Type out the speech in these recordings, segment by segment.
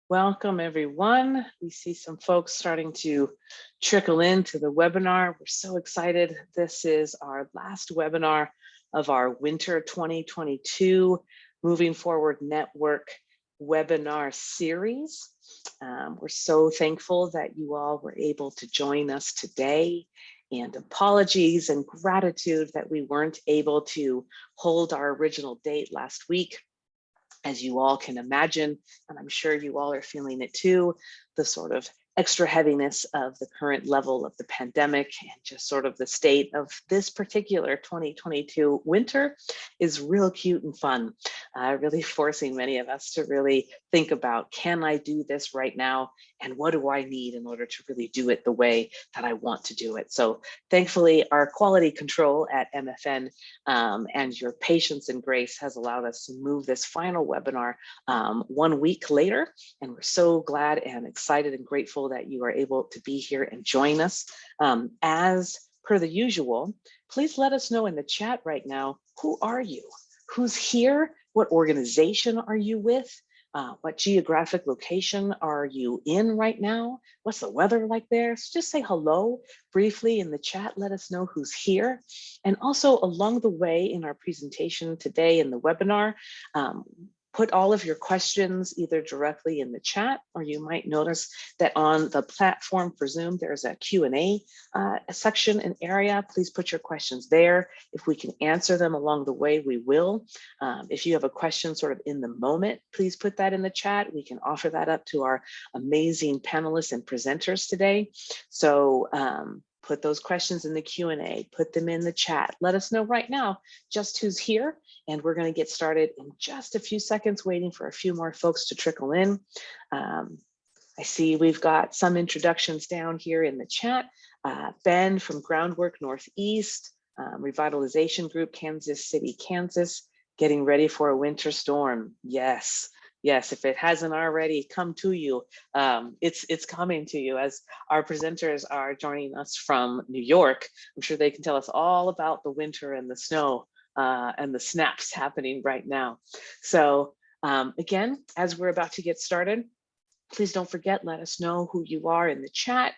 Welcome, everyone. We see some folks starting to trickle into the webinar. We're so excited. This is our last webinar of our winter 2022 Moving Forward Network webinar series. We're so thankful that you all were able to join us today, and apologies and gratitude that we weren't able to hold our original date last week. As you all can imagine, and I'm sure you all are feeling it too, the sort of extra heaviness of the current level of the pandemic and just sort of the state of this particular 2022 winter is real cute and fun, really forcing many of us to really think about, can I do this right now? And what do I need in order to really do it the way that I want to do it? So thankfully, our quality control at MFN and your patience and grace has allowed us to move this final webinar 1 week later. And we're so glad and excited and grateful that you are able to be here and join us. As per the usual, please let us know in the chat right now, who are you? Who's here? What organization are you with? What geographic location are you in right now? What's the weather like there? So just say hello briefly in the chat. Let us know who's here. And also along the way in our presentation today in the webinar, put all of your questions either directly in the chat, or you might notice that on the platform for Zoom, there's a Q&A section and area. Please put your questions there. If we can answer them along the way, we will. If you have a question sort of in the moment, please put that in the chat. We can offer that up to our amazing panelists and presenters today. So put those questions in the Q&A, put them in the chat. Let us know right now just who's here. And we're going to get started in just a few seconds, waiting for a few more folks to trickle in. I see we've got some introductions down here in the chat. Ben from Groundwork Northeast, Revitalization Group, Kansas City, Kansas, getting ready for a winter storm. Yes. Yes, if it hasn't already come to you, it's coming to you, as our presenters are joining us from New York. I'm sure they can tell us all about the winter and the snow and the snaps happening right now. So again, as we're about to get started, please don't forget, let us know who you are in the chat,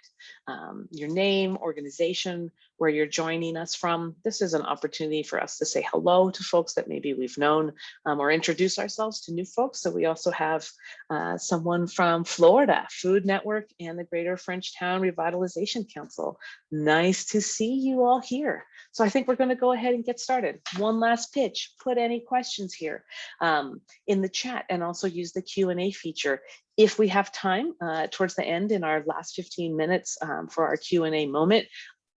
your name, organization, where you're joining us from. This is an opportunity for us to say hello to folks that maybe we've known, or introduce ourselves to new folks. So we also have someone from Florida, Food Network and the Greater Frenchtown Revitalization Council. Nice to see you all here. So I think we're going to go ahead and get started. One last pitch, put any questions here in the chat, and also use the Q&A feature. If we have time towards the end in our last 15 minutes for our Q&A moment,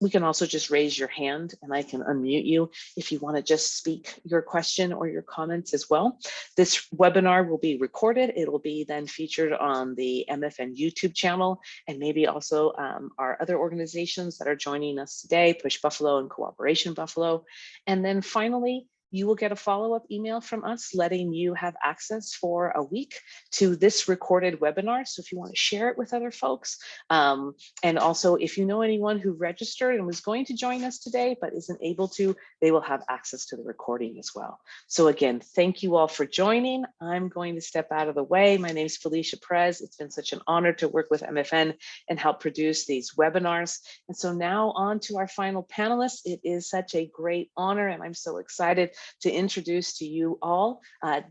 we can also just raise your hand and I can unmute you if you want to just speak your question or your comments as well. This webinar will be recorded. It'll be then featured on the MFN YouTube channel, and maybe also our other organizations that are joining us today, Push Buffalo and Cooperation Buffalo. And then finally, you will get a follow-up email from us letting you have access for a week to this recorded webinar. So if you want to share it with other folks, and also if you know anyone who registered and was going to join us today but isn't able to, they will have access to the recording as well. So again, thank you all for joining. I'm going to step out of the way. My name is Felicia Perez. It's been such an honor to work with MFN and help produce these webinars. And so now on to our final panelists. It is such a great honor, and I'm so excited to introduce to you all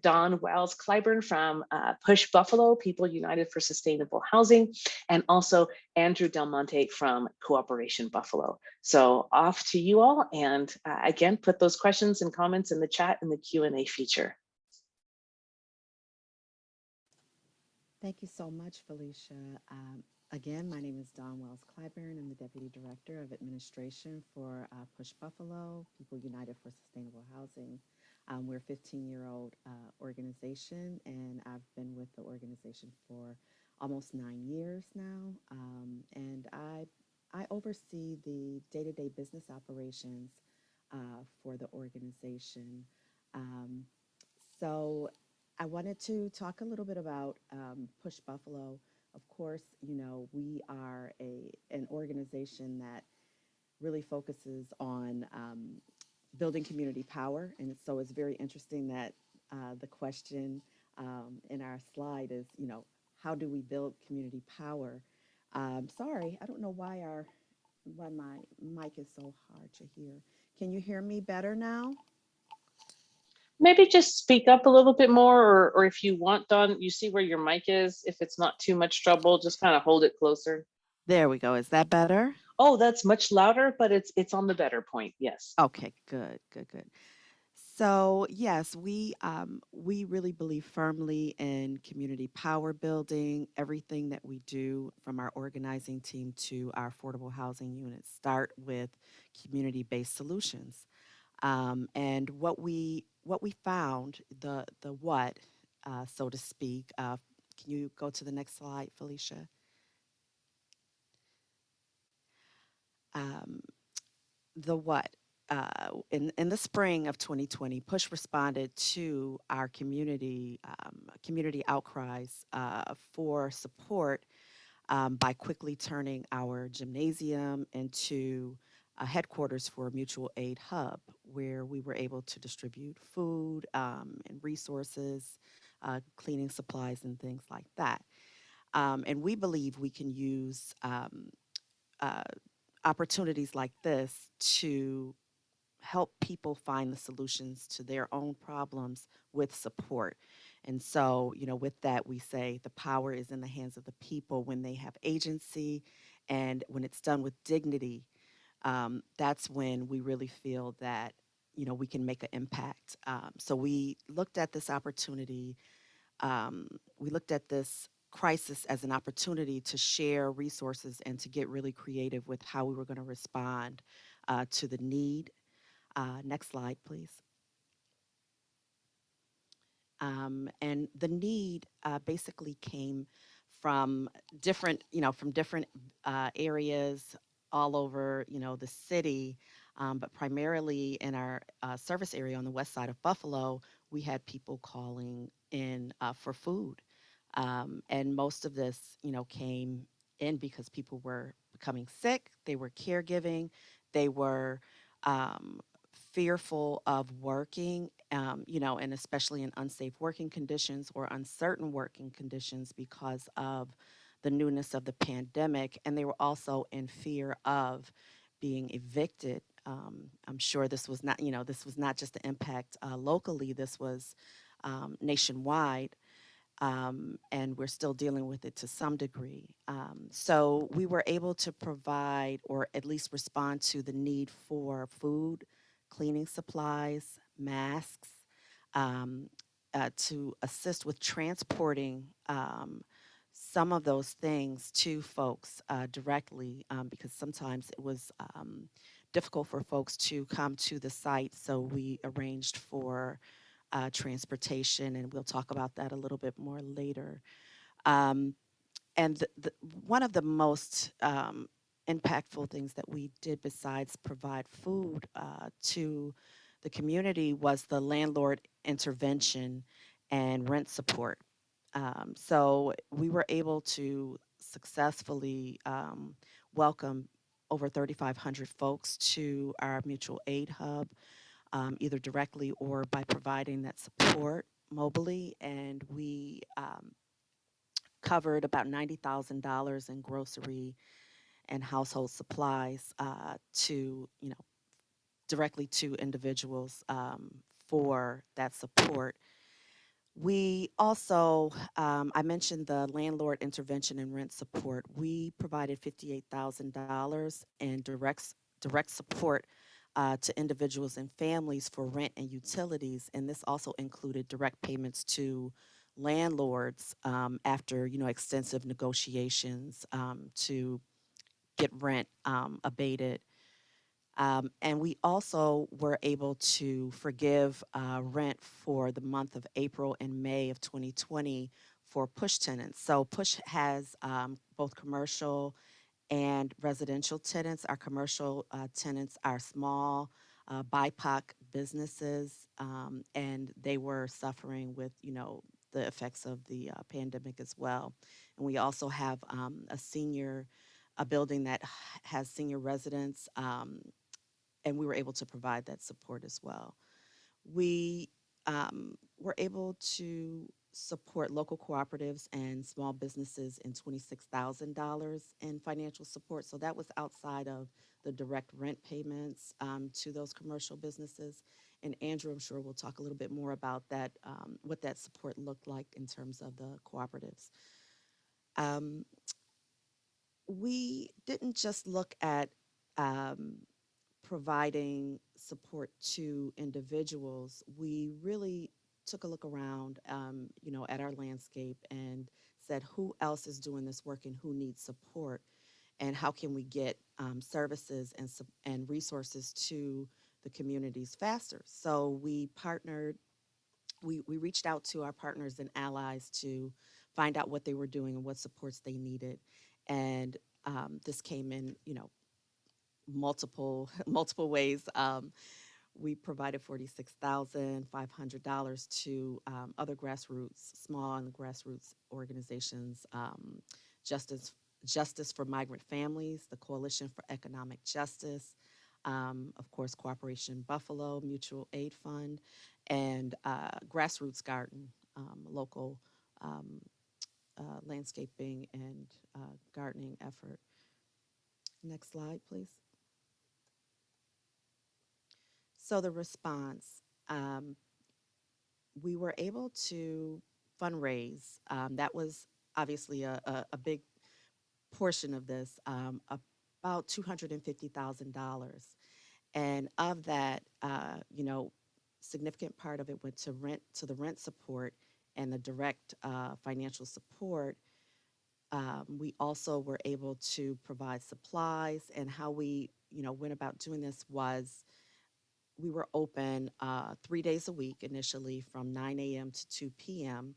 Don Wells Clyburn from Push Buffalo, People United for Sustainable Housing, and also Andrew Delmonte from Cooperation Buffalo. So off to you all, and again, put those questions and comments in the chat in the Q&A feature. Thank you so much, Felicia. Again, my name is Don Wells Clyburn. I'm the Deputy Director of Administration for Push Buffalo, People United for Sustainable Housing. We're a 15-year-old organization, and I've been with the organization for almost 9 years now. And I oversee the day-to-day business operations for the organization. So I wanted to talk a little bit about Push Buffalo. Of course, you know, we are an organization that really focuses on building community power. And so it's very interesting that the question in our slide is, you know, how do we build community power? Sorry, I don't know why my mic is so hard to hear. Can you hear me better now? Maybe just speak up a little bit more, or if you want, Don, you see where your mic is. If it's not too much trouble, just kind of hold it closer. There we go. Is that better? Oh, that's much louder, but it's on the better point. Yes. Okay, good, good, good. So yes, we really believe firmly in community power building. Everything that we do, from our organizing team to our affordable housing units, start with community-based solutions. And what we found, the what, so to speak. Can you go to the next slide, Felicia? Um, the what? In the spring of 2020, Push responded to our community outcries for support by quickly turning our gymnasium into a headquarters for a mutual aid hub, where we were able to distribute food and resources, cleaning supplies, and things like that. And we believe we can use uh, opportunities like this to help people find the solutions to their own problems with support. And so, with that, we say the power is in the hands of the people when they have agency, and when it's done with dignity. That's when we really feel that, we can make an impact. So we looked at this opportunity. We looked at this crisis as an opportunity to share resources and to get really creative with how we were going to respond to the need. Next slide, please. And the need basically came from different areas all over, the city, but primarily in our service area on the west side of Buffalo. We had people calling in for food, and most of this, came in because people were becoming sick. They were caregiving. They were um, fearful of working, and especially in unsafe working conditions or uncertain working conditions because of the newness of the pandemic. And they were also in fear of being evicted. I'm sure this was not just the impact locally, this was nationwide, and we're still dealing with it to some degree. So we were able to provide, or at least respond to, the need for food, cleaning supplies, masks, to assist with transporting some of those things to folks directly, because sometimes it was difficult for folks to come to the site. So we arranged for transportation, and we'll talk about that a little bit more later. Um, and one of the most impactful things that we did, besides provide food to the community, was the landlord intervention and rent support. So we were able to successfully welcome over 3,500 folks to our mutual aid hub, either directly or by providing that support mobily. And we covered about $90,000 in grocery and household supplies to, directly to individuals for that support. We also, I mentioned the landlord intervention and rent support. We provided $58,000 in direct support to individuals and families for rent and utilities, and this also included direct payments to landlords after, extensive negotiations to get rent abated. And we also were able to forgive rent for the month of April and May of 2020 for Push tenants. So Push has both commercial and residential tenants. Our commercial tenants are small BIPOC businesses, and they were suffering with, the effects of the pandemic as well. And we also have a building that has senior residents, and we were able to provide that support as well. We were able to support local cooperatives and small businesses in $26,000 in financial support. So that was outside of the direct rent payments to those commercial businesses. And Andrew, I'm sure we'll talk a little bit more about that, what that support looked like in terms of the cooperatives. Um, we didn't just look at um, providing support to individuals. We really took a look around, at our landscape and said, who else is doing this work and who needs support, and how can we get services and resources to the communities faster? So we partnered. We reached out to our partners and allies to find out what they were doing and what supports they needed, and this came in, multiple ways. We provided $46,500 to other grassroots, small and grassroots organizations, Justice Justice for Migrant Families, the Coalition for Economic Justice, of course, Cooperation Buffalo, Mutual Aid Fund, and Grassroots Garden, local um, landscaping and gardening effort. Next slide, please. So the response, um, we were able to fundraise. That was obviously a big portion of this, about $250,000. And of that, significant part of it went to the rent support and the direct financial support. We also were able to provide supplies, and how we, went about doing this was we were open 3 days a week initially from 9 a.m. to 2 p.m.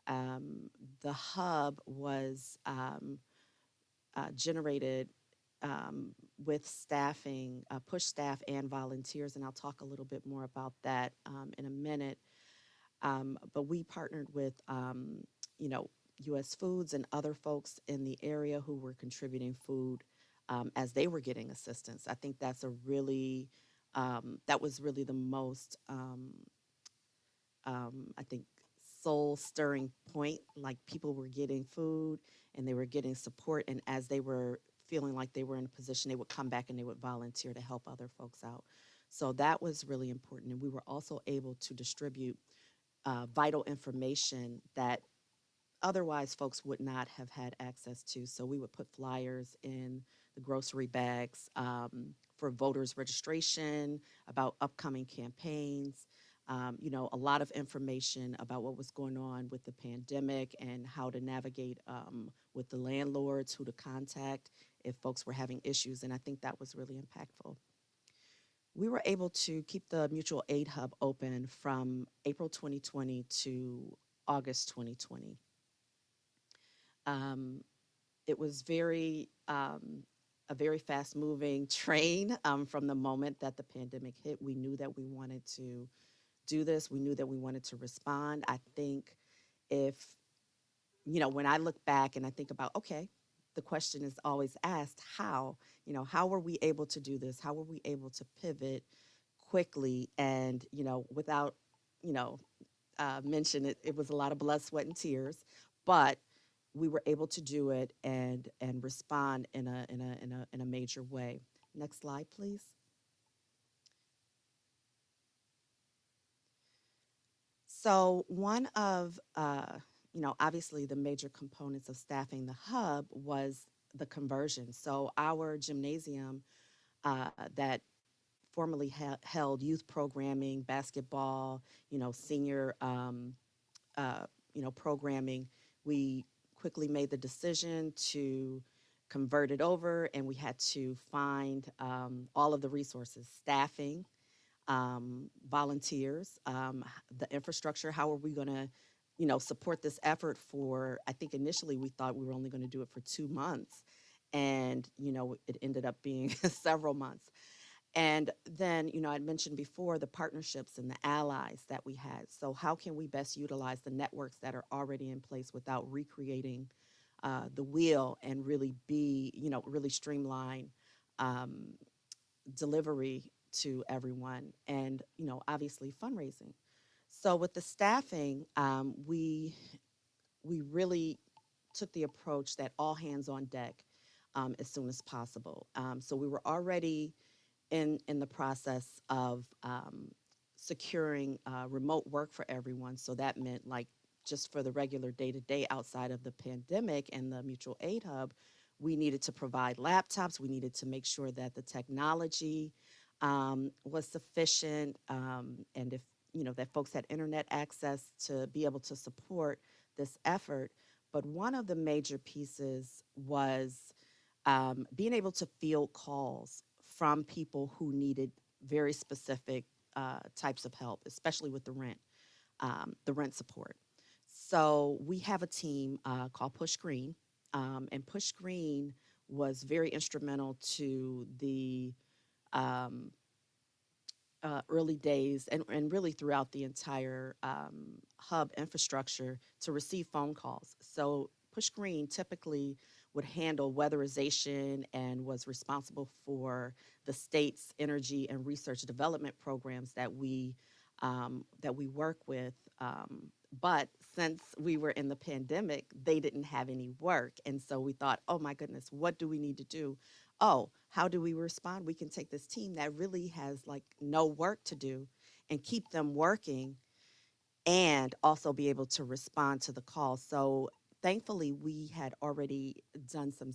The hub was generated with staffing, push staff and volunteers, and I'll talk a little bit more about that in a minute. But we partnered with, you know, U.S. Foods and other folks in the area who were contributing food as they were getting assistance. I think that was really the most, I think, soul stirring point. Like, people were getting food and they were getting support, and as they were feeling like they were in a position, they would come back and they would volunteer to help other folks out. So that was really important. And we were also able to distribute vital information that otherwise folks would not have had access to. So we would put flyers in the grocery bags for voters registration, about upcoming campaigns, a lot of information about what was going on with the pandemic and how to navigate with the landlords, who to contact if folks were having issues. And I think that was really impactful. We were able to keep the Mutual Aid Hub open from April 2020 to August 2020. Um, it was a very fast moving train from the moment that the pandemic hit. We knew that we wanted to do this. We knew that we wanted to respond. I think if, when I look back and I think about, okay, the question is always asked, how? How were we able to do this? How were we able to pivot quickly and, without, you know, mention it, it was a lot of blood, sweat, and tears, but we were able to do it and respond in a major way. Next slide, please. So one of obviously the major components of staffing the hub was the conversion. So our gymnasium that formerly held youth programming, basketball, senior programming, we quickly made the decision to convert it over, and we had to find all of the resources, staffing, volunteers, the infrastructure. How are we going to, support this effort for? I think initially we thought we were only going to do it for 2 months, and it ended up being several months. And then, I'd mentioned before the partnerships and the allies that we had. So, how can we best utilize the networks that are already in place without recreating the wheel, and really really streamline um, delivery to everyone? And, obviously fundraising. So with the staffing, we really took the approach that all hands on deck as soon as possible. So we were already in the process of securing remote work for everyone. So that meant like just for the regular day to day outside of the pandemic and the mutual aid hub, we needed to provide laptops. We needed to make sure that the technology was sufficient, and if that folks had internet access to be able to support this effort. But one of the major pieces was being able to field calls from people who needed very specific types of help, especially with the rent support. So we have a team called Push Green, and Push Green was very instrumental to the um, early days and really throughout the entire hub infrastructure to receive phone calls. So Push Green typically would handle weatherization and was responsible for the state's energy and research development programs that we work with. But since we were in the pandemic, they didn't have any work. And so we thought, oh my goodness, what do we need to do? Oh, how do we respond? We can take this team that really has like no work to do and keep them working and also be able to respond to the call. So thankfully, we had already done some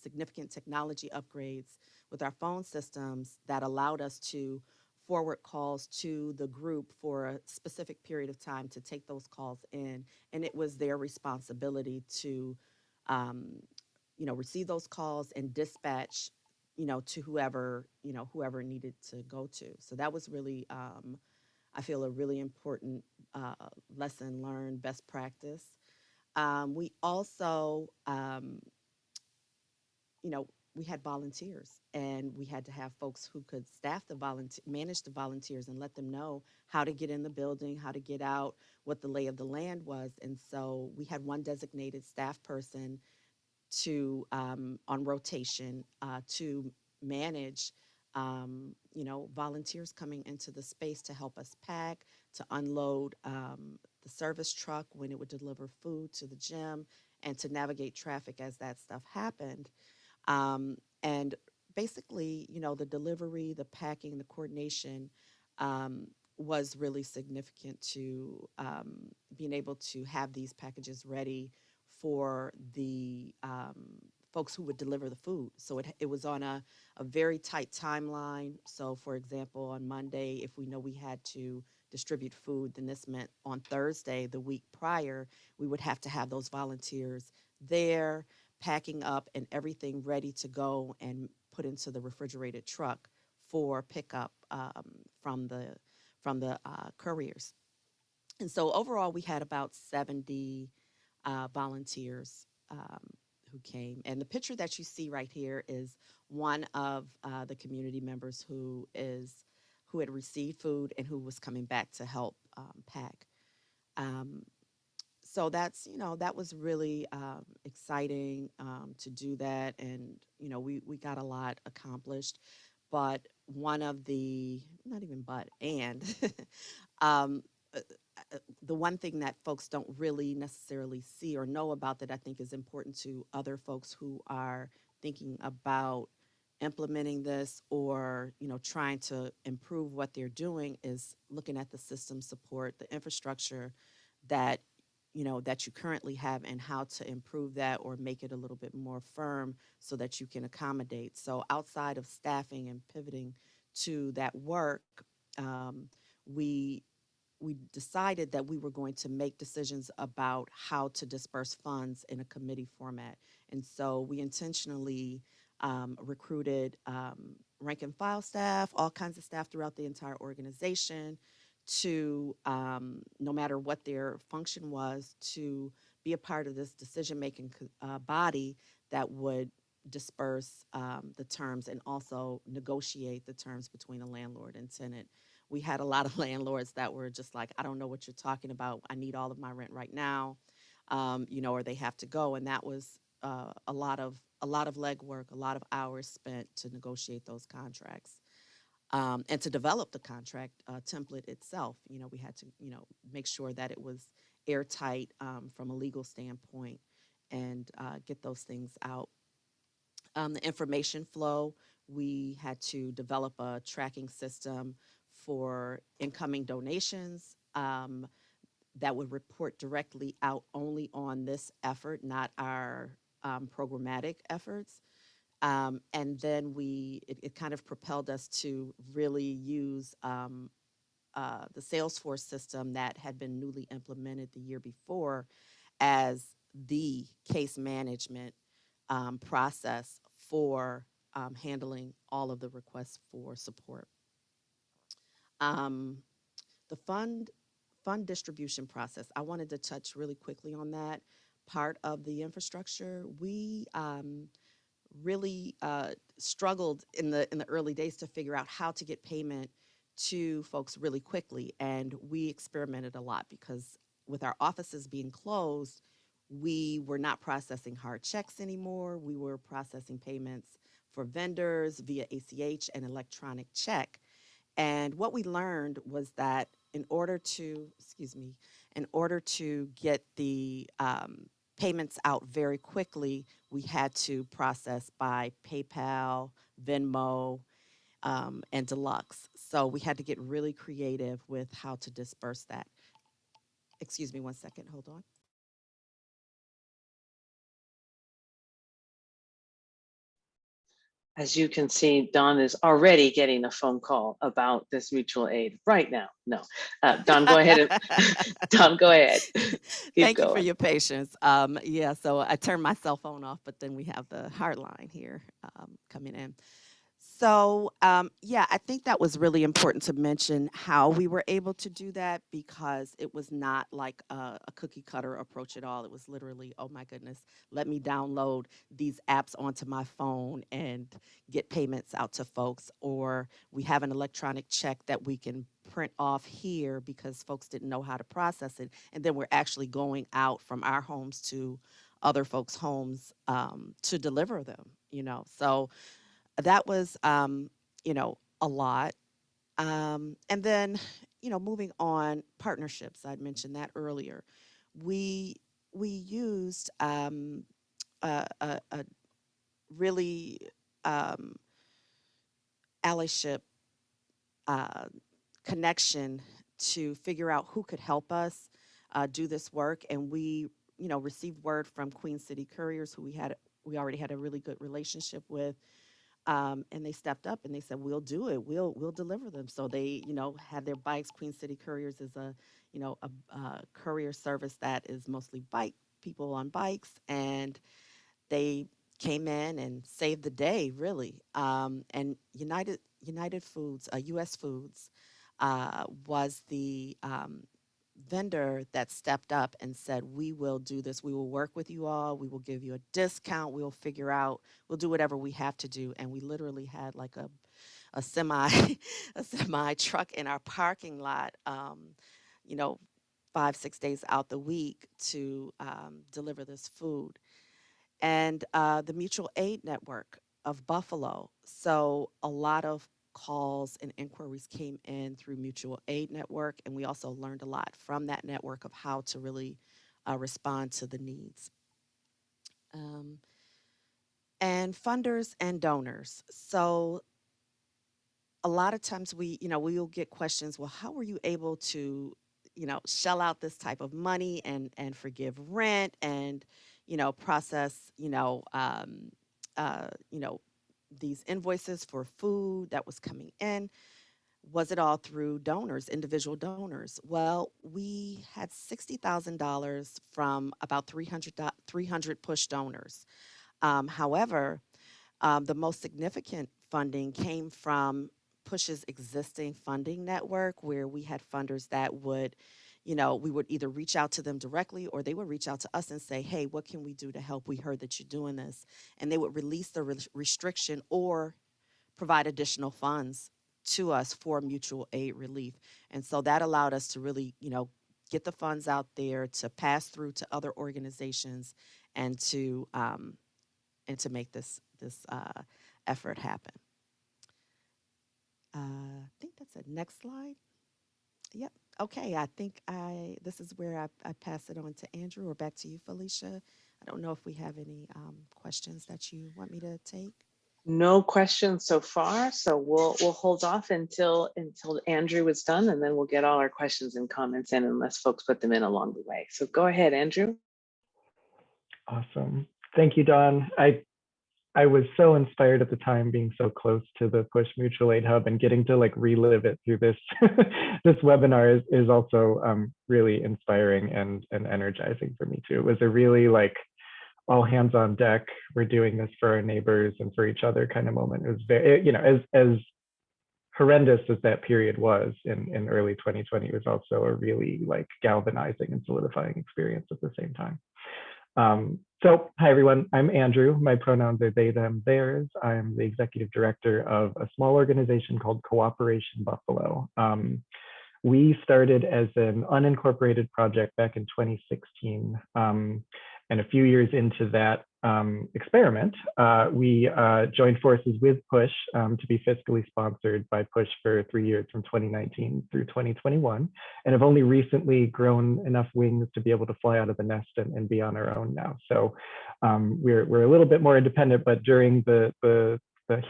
significant technology upgrades with our phone systems that allowed us to forward calls to the group for a specific period of time to take those calls in, and it was their responsibility to um, receive those calls and dispatch to whoever needed to go to. So that was really I feel a really important uh, lesson learned, best practice. We also, you know, we had volunteers, and we had to have folks who could manage the volunteers, and let them know how to get in the building, how to get out, what the lay of the land was. And so we had one designated staff person to on rotation to manage volunteers coming into the space to help us pack, to unload the service truck when it would deliver food to the gym, and to navigate traffic as that stuff happened. And basically, the delivery, the packing, the coordination um, was really significant to being able to have these packages ready for the folks who would deliver the food. So it was on a very tight timeline. So, for example, on Monday, if we know we had to distribute food, then this meant on Thursday, the week prior, we would have to have those volunteers there packing up and everything ready to go and put into the refrigerated truck for pickup from the couriers. And so overall, we had about 70 volunteers who came. And the picture that you see right here is one of the community members who had received food and who was coming back to help pack. Um, so that was really exciting to do that, and we got a lot accomplished. But one of the not even but and um, uh, the one thing that folks don't really necessarily see or know about that I think is important to other folks who are thinking about implementing this or trying to improve what they're doing is looking at the system support, the infrastructure that that you currently have, and how to improve that or make it a little bit more firm so that you can accommodate. So outside of staffing and pivoting to that work, um, we we decided that we were going to make decisions about how to disperse funds in a committee format. And so we intentionally recruited rank and file staff, all kinds of staff throughout the entire organization to, no matter what their function was, to be a part of this decision making body that would disperse the terms and also negotiate the terms between a landlord and tenant. We had a lot of landlords that were just like, I don't know what you're talking about. I need all of my rent right now, or they have to go. And that was a lot of legwork, a lot of hours spent to negotiate those contracts. And to develop the contract template itself, we had to, make sure that it was airtight from a legal standpoint and get those things out. The information flow, we had to develop a tracking system for incoming donations that would report directly out only on this effort, not our programmatic efforts. And then it kind of propelled us to really use the Salesforce system that had been newly implemented the year before as the case management process for handling all of the requests for support. Um, the fund distribution process. I wanted to touch really quickly on that part of the infrastructure. We really struggled in the early days to figure out how to get payment to folks really quickly, and we experimented a lot because with our offices being closed, we were not processing hard checks anymore. We were processing payments for vendors via ACH and electronic check. And what we learned was that in order to get the payments out very quickly, we had to process by PayPal, Venmo, and Deluxe. So we had to get really creative with how to disperse that. Excuse me one second, hold on. As you can see, Don is already getting a phone call about this mutual aid right now. No, Don, go ahead. Don, go ahead. Keep Thank you for going. your patience. Yeah, so I turned my cell phone off, but then we have the hard line here coming in. So, yeah, I think that was really important to mention how we were able to do that because it was not like a cookie cutter approach at all. It was literally, oh my goodness, let me download these apps onto my phone and get payments out to folks. Or we have an electronic check that we can print off here because folks didn't know how to process it. And then we're actually going out from our homes to other folks' homes to. So, that was a lot. And then moving on, partnerships, I'd mentioned that earlier. We we used a really um, allyship uh, connection to figure out who could help us do this work, and we received word from Queen City Couriers, who we already had a really good relationship with. And they stepped up and they said, "We'll do it. We'll deliver them." So they, had their bikes. Queen City Couriers is a courier service that is mostly bike people on bikes, and they came in and saved the day, really. And United Foods, U.S. Foods, was the vendor that stepped up and said, "We will do this. We will work with you all. We will give you a discount. We'll figure out. We'll do whatever we have to do." And we literally had like a semi a semi truck in our parking lot. You know, 5 6 days out the week to deliver this food, and the Mutual Aid Network of Buffalo. So a lot of calls and inquiries came in through Mutual Aid Network, and we also learned a lot from that network of how to really respond to the needs. Um, and funders and donors. So a lot of times we will get questions, well, how were you able to shell out this type of money and forgive rent and process you know these invoices for food that was coming in? Was it all through donors, individual donors? Well, we had $60,000 from about 300 push donors. However, the most significant funding came from Push's existing funding network, where we had funders that would, we would either reach out to them directly or they would reach out to us and say, "Hey, what can we do to help? We heard that you're doing this." And they would release the restriction or provide additional funds to us for mutual aid relief. And so that allowed us to really, get the funds out there to pass through to other organizations and to make this effort happen. I think that's it. Next slide. Yep. Okay. I think this is where I pass it on to Andrew or back to you, Felicia. I don't know if we have any questions that you want me to take. No questions so far, so we'll hold off until Andrew is done, and then we'll get all our questions and comments in unless folks put them in along the way. So go ahead, Andrew. Awesome. Thank you, Dawn. I was so inspired at the time being so close to the Push Mutual Aid Hub, and getting to like relive it through this this webinar is also really inspiring and energizing for me too. It was a really like all hands on deck. We're doing this for our neighbors and for each other kind of moment. It was very, you know, as horrendous as that period was in early 2020, it was also a really like galvanizing and solidifying experience at the same time. So hi everyone, I'm Andrew. My pronouns are they, them, theirs. I'm the executive director of a small organization called Cooperation Buffalo. We started as an unincorporated project back in 2016. And a few years into that experiment, we joined forces with Push to be fiscally sponsored by Push for 3 years from 2019 through 2021, and have only recently grown enough wings to be able to fly out of the nest and be on our own now. So we're a little bit more independent, but during the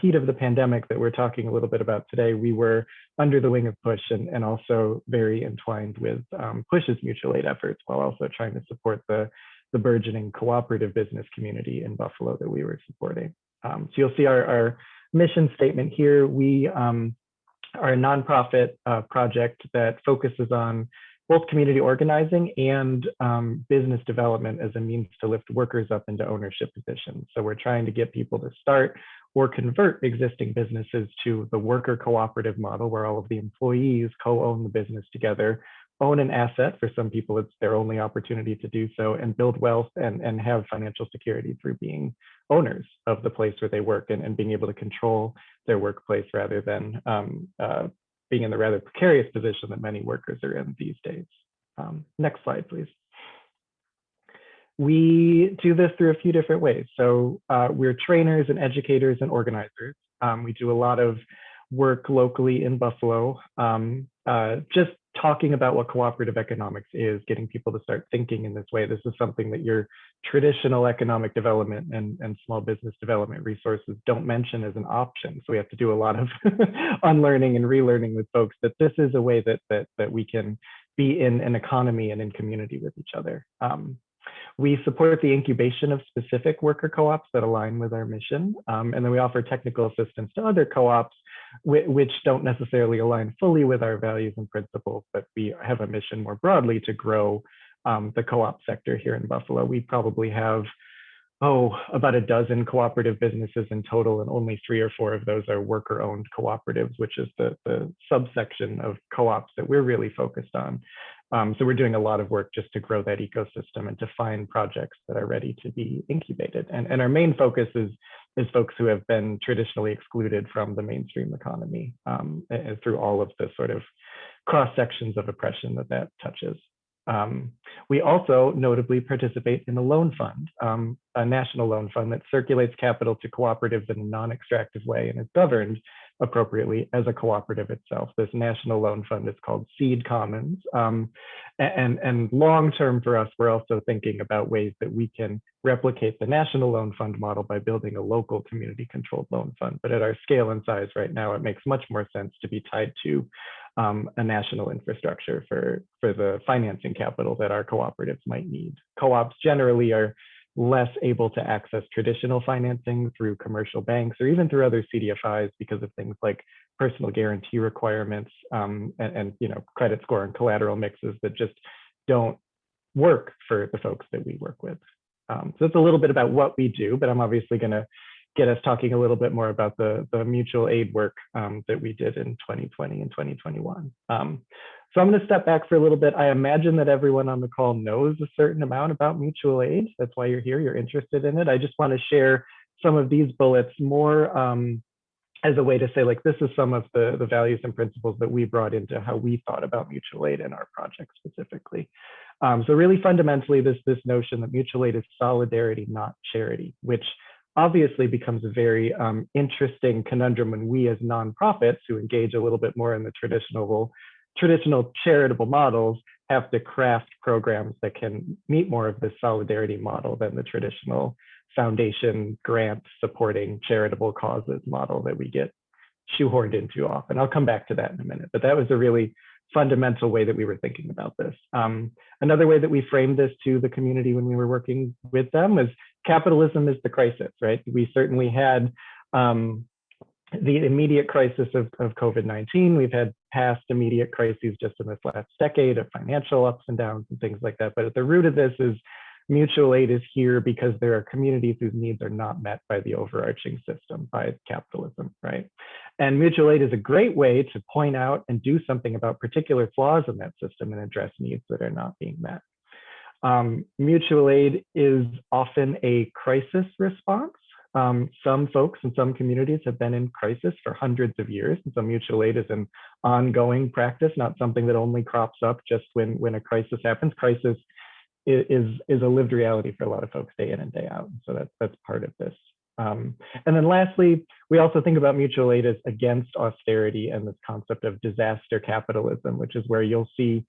heat of the pandemic that we're talking a little bit about today, we were under the wing of Push and also very entwined with Push's mutual aid efforts, while also trying to support the burgeoning cooperative business community in Buffalo that we were supporting. So you'll see our mission statement here. We are a nonprofit project that focuses on both community organizing and business development as a means to lift workers up into ownership positions. So we're trying to get people to start or convert existing businesses to the worker cooperative model, where all of the employees co-own the business together, own an asset. For some people, it's their only opportunity to do so, and build wealth and have financial security through being owners of the place where they work and being able to control their workplace, rather than being in the rather precarious position that many workers are in these days. Next slide, please. We do this through a few different ways. So we're trainers and educators and organizers. We do a lot of work locally in Buffalo, just talking about what cooperative economics is, getting people to start thinking in this way. This is something that your traditional economic development and small business development resources don't mention as an option. So we have to do a lot of unlearning and relearning with folks that this is a way that we can be in an economy and in community with each other. We support the incubation of specific worker co-ops that align with our mission. And then we offer technical assistance to other co-ops which don't necessarily align fully with our values and principles, but we have a mission more broadly to grow the co-op sector here in Buffalo. We probably have, about a dozen cooperative businesses in total, and only 3 or 4 of those are worker-owned cooperatives, which is the subsection of co-ops that we're really focused on. So we're doing a lot of work just to grow that ecosystem and to find projects that are ready to be incubated. And our main focus is folks who have been traditionally excluded from the mainstream economy, and through all of the sort of cross sections of oppression that touches. We also notably participate in a loan fund, a national loan fund that circulates capital to cooperatives in a non-extractive way and is governed appropriately as a cooperative itself. This national loan fund is called Seed Commons. And long-term for us, we're also thinking about ways that we can replicate the national loan fund model by building a local community-controlled loan fund. But at our scale and size right now, it makes much more sense to be tied to a national infrastructure for the financing capital that our cooperatives might need. Co-ops generally are less able to access traditional financing through commercial banks or even through other CDFIs because of things like personal guarantee requirements and credit score and collateral mixes that just don't work for the folks that we work with. So it's a little bit about what we do, but I'm obviously going to get us talking a little bit more about the mutual aid work that we did in 2020 and 2021. So I'm going to step back for a little bit. I imagine that everyone on the call knows a certain amount about mutual aid. That's why you're here, you're interested in it. I just want to share some of these bullets more as a way to say, like, this is some of the values and principles that we brought into how we thought about mutual aid in our project specifically. So really fundamentally, this notion that mutual aid is solidarity, not charity, which obviously becomes a very interesting conundrum when we as nonprofits who engage a little bit more in the traditional charitable models have to craft programs that can meet more of this solidarity model than the traditional foundation grant supporting charitable causes model that we get shoehorned into often. I'll come back to that in a minute, but that was a really fundamental way that we were thinking about this. Another way that we framed this to the community when we were working with them was capitalism is the crisis, right? We certainly had the immediate crisis of COVID-19. We've had past immediate crises just in this last decade of financial ups and downs and things like that. But at the root of this is mutual aid is here because there are communities whose needs are not met by the overarching system, by capitalism, right? And mutual aid is a great way to point out and do something about particular flaws in that system and address needs that are not being met. Mutual aid is often a crisis response. Some folks in some communities have been in crisis for hundreds of years. And so mutual aid is an ongoing practice, not something that only crops up just when a crisis happens. Crisis is a lived reality for a lot of folks day in and day out. So that's part of this. And then lastly, we also think about mutual aid as against austerity and this concept of disaster capitalism, which is where you'll see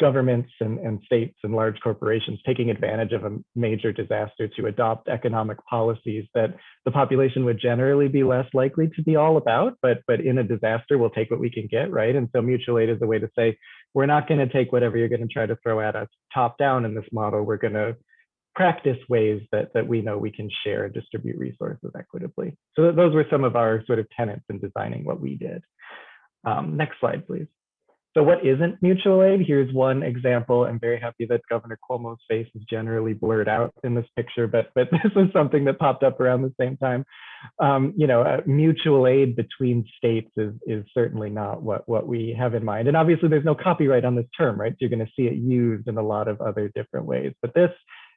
governments and states and large corporations taking advantage of a major disaster to adopt economic policies that the population would generally be less likely to be all about, but in a disaster, we'll take what we can get, right? And so mutual aid is a way to say, we're not going to take whatever you're going to try to throw at us top down in this model. We're going to practice ways that we know we can share and distribute resources equitably. So those were some of our sort of tenets in designing what we did. Next slide, please. So what isn't mutual aid? Here's one example. I'm very happy that Governor Cuomo's face is generally blurred out in this picture, but this was something that popped up around the same time. Mutual aid between states is certainly not what we have in mind. And obviously there's no copyright on this term, right? So you're gonna see it used in a lot of other different ways, but this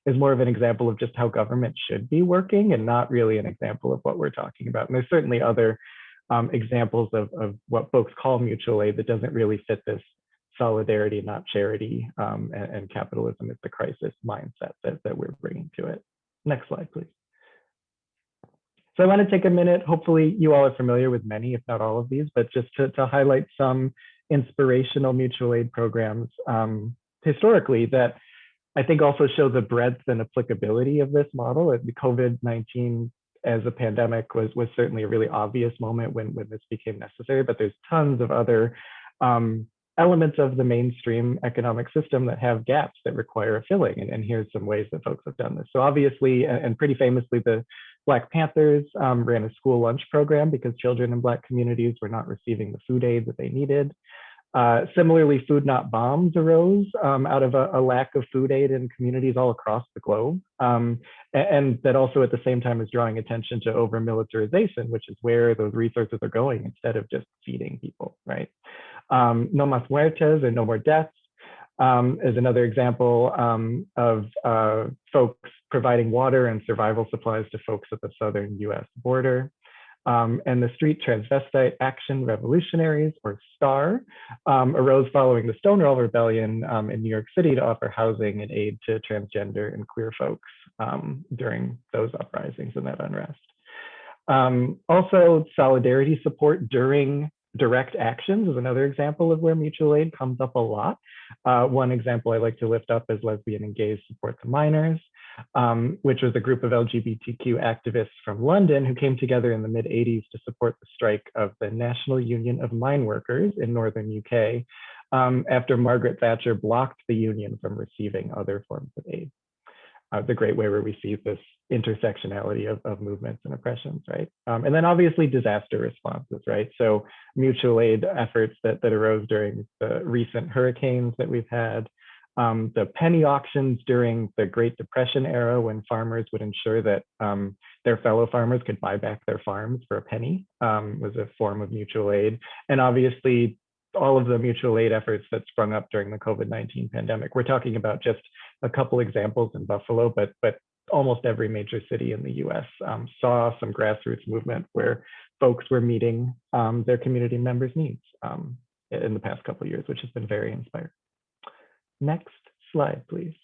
is more of an example of just how government should be working and not really an example of what we're talking about. And there's certainly other examples of what folks call mutual aid that doesn't really fit this solidarity, not charity, and capitalism is the crisis mindset that we're bringing to it. Next slide, please. So I want to take a minute, hopefully you all are familiar with many, if not all of these, but just to highlight some inspirational mutual aid programs historically that I think also show the breadth and applicability of this model. The COVID-19 as a pandemic was certainly a really obvious moment when this became necessary, but there's tons of other elements of the mainstream economic system that have gaps that require a filling. And here's some ways that folks have done this. So obviously, and pretty famously, the Black Panthers ran a school lunch program because children in Black communities were not receiving the food aid that they needed. Similarly, Food Not Bombs arose out of a lack of food aid in communities all across the globe. And that also at the same time is drawing attention to over-militarization, which is where those resources are going instead of just feeding people, right? No Más Muertes, or No More Deaths, is another example of folks providing water and survival supplies to folks at the southern US border. And the Street Transvestite Action Revolutionaries, or STAR, arose following the Stonewall Rebellion in New York City to offer housing and aid to transgender and queer folks during those uprisings and that unrest. Also, solidarity support during direct actions is another example of where mutual aid comes up a lot. One example I like to lift up is Lesbian and Gay Support to Minors, which was a group of LGBTQ activists from London who came together in the mid-80s to support the strike of the National Union of Mine Workers in northern UK after Margaret Thatcher blocked the union from receiving other forms of aid. It's a great way where we see this intersectionality of movements and oppressions, right? And then obviously disaster responses, right? So mutual aid efforts that arose during the recent hurricanes that we've had, the penny auctions during the Great Depression era when farmers would ensure that their fellow farmers could buy back their farms for a penny was a form of mutual aid. And obviously all of the mutual aid efforts that sprung up during the COVID-19 pandemic. We're talking about just a couple examples in Buffalo, but almost every major city in the US saw some grassroots movement where folks were meeting their community members' needs in the past couple of years, which has been very inspiring. Next slide, please.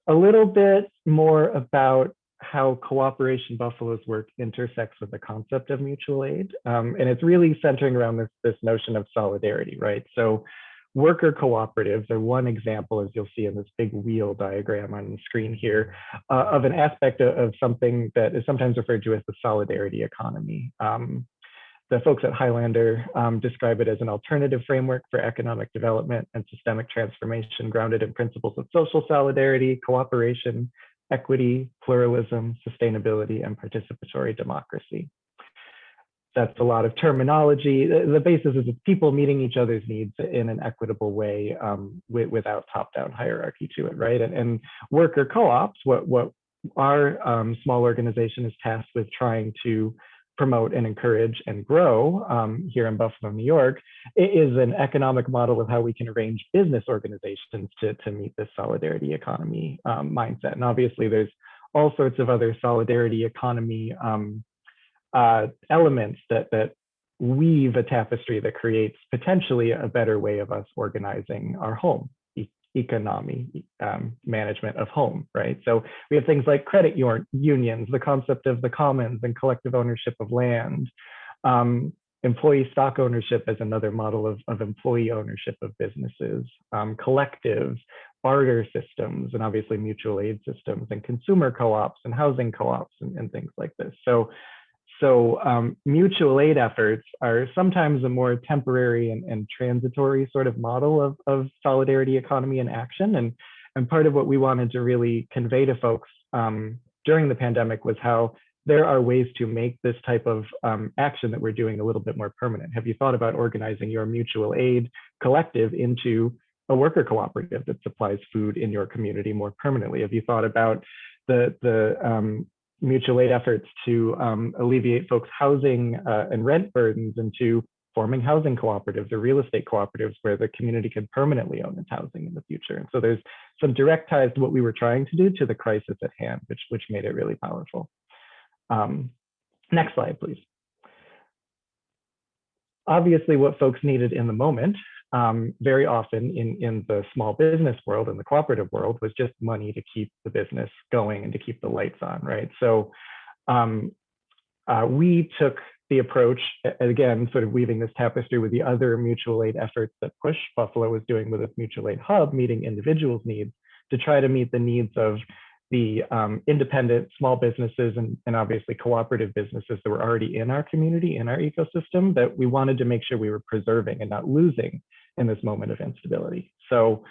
a little bit more about how cooperation buffalo's work intersects with the concept of mutual aid. And it's really centering around this notion of solidarity, right? So worker cooperatives are one example, as you'll see in this big wheel diagram on the screen here, of an aspect of something that is sometimes referred to as the solidarity economy. The folks at Highlander describe it as an alternative framework for economic development and systemic transformation grounded in principles of social solidarity, cooperation, equity, pluralism, sustainability, and participatory democracy. That's a lot of terminology. The basis is people meeting each other's needs in an equitable way without top-down hierarchy to it, right? And worker co-ops, what our small organization is tasked with trying to promote and encourage and grow here in Buffalo, New York, it is an economic model of how we can arrange business organizations to meet this solidarity economy mindset. And obviously there's all sorts of other solidarity economy elements that weave a tapestry that creates potentially a better way of us organizing our home economy, management of home, right? So we have things like credit unions, the concept of the commons and collective ownership of land, employee stock ownership as another model of employee ownership of businesses, collectives, barter systems, and obviously mutual aid systems, and consumer co-ops and housing co-ops and things like this. So mutual aid efforts are sometimes a more temporary and transitory sort of model of solidarity economy in action. And part of what we wanted to really convey to folks during the pandemic was how there are ways to make this type of action that we're doing a little bit more permanent. Have you thought about organizing your mutual aid collective into a worker cooperative that supplies food in your community more permanently? Have you thought about the mutual aid efforts to alleviate folks' housing and rent burdens into forming housing cooperatives or real estate cooperatives where the community can permanently own its housing in the future? And so there's some direct ties to what we were trying to do to the crisis at hand, which made it really powerful. Next slide, please. Obviously, what folks needed in the moment, very often in the small business world and the cooperative world, was just money to keep the business going and to keep the lights on, right? So we took the approach, again, sort of weaving this tapestry with the other mutual aid efforts that Push Buffalo was doing with its mutual aid hub, meeting individuals' needs, to try to meet the needs of the independent small businesses and obviously cooperative businesses that were already in our community, in our ecosystem, that we wanted to make sure we were preserving and not losing in this moment of instability. So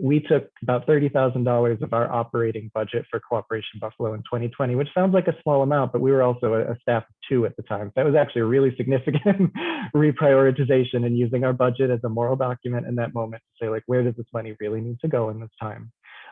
we took about $30,000 of our operating budget for Cooperation Buffalo in 2020, which sounds like a small amount, but we were also a staff of 2 at the time. So that was actually a really significant reprioritization and using our budget as a moral document in that moment to say, like, where does this money really need to go in this time?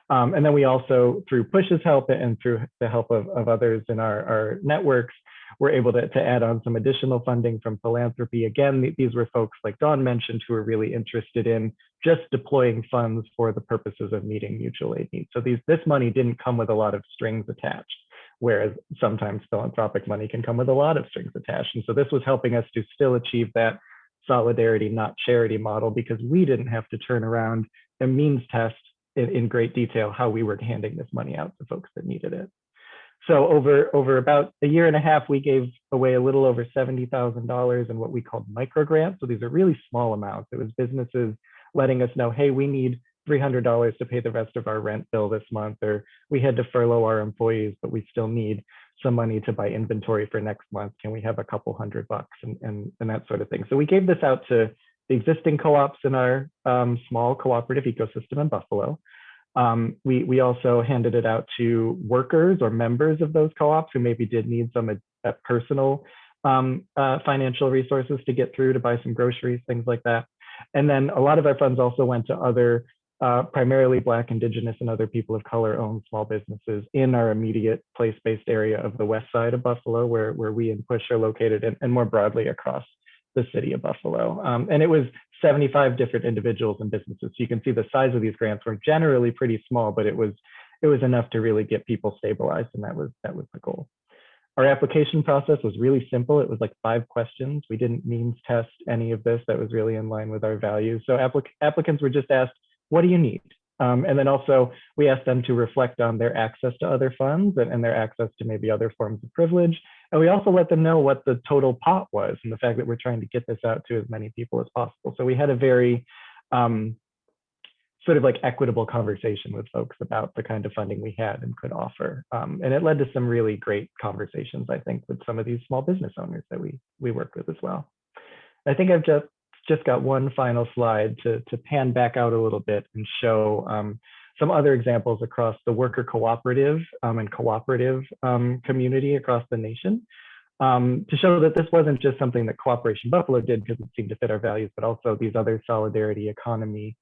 And then we also, through Push's help and through the help of others in our networks, were able to add on some additional funding from philanthropy. Again, these were folks like Dawn mentioned who were really interested in just deploying funds for the purposes of meeting mutual aid needs. So this money didn't come with a lot of strings attached, whereas sometimes philanthropic money can come with a lot of strings attached. And so this was helping us to still achieve that solidarity, not charity model, because we didn't have to turn around and means test in great detail how we were handing this money out to folks that needed it. So over about a year and a half, we gave away a little over $70,000 in what we called micro grants. So these are really small amounts. It was businesses letting us know, hey, we need $300 to pay the rest of our rent bill this month, or we had to furlough our employees, but we still need some money to buy inventory for next month. Can we have a couple $100 and that sort of thing? So we gave this out to the existing co-ops in our small cooperative ecosystem in Buffalo. We also handed it out to workers or members of those co-ops who maybe did need some personal financial resources to get through, to buy some groceries, things like that. And then a lot of our funds also went to other primarily Black, Indigenous, and other people of color owned small businesses in our immediate place-based area of the west side of Buffalo, where we and Push are located, and more broadly across the city of Buffalo. And it was 75 different individuals and businesses. So you can see the size of these grants were generally pretty small, but it was enough to really get people stabilized, and that was the goal. Our application process was really simple. It was like 5 questions. We didn't means test any of this. That was really in line with our values. So applicants were just asked, what do you need? And then also we asked them to reflect on their access to other funds and their access to maybe other forms of privilege. And we also let them know what the total pot was and the fact that we're trying to get this out to as many people as possible. So we had a very sort of like equitable conversation with folks about the kind of funding we had and could offer. And it led to some really great conversations, I think, with some of these small business owners that we worked with as well. I think I've just got one final slide to pan back out a little bit and show some other examples across the worker cooperative and cooperative community across the nation, to show that this wasn't just something that Cooperation Buffalo did because it seemed to fit our values, but also these other solidarity economy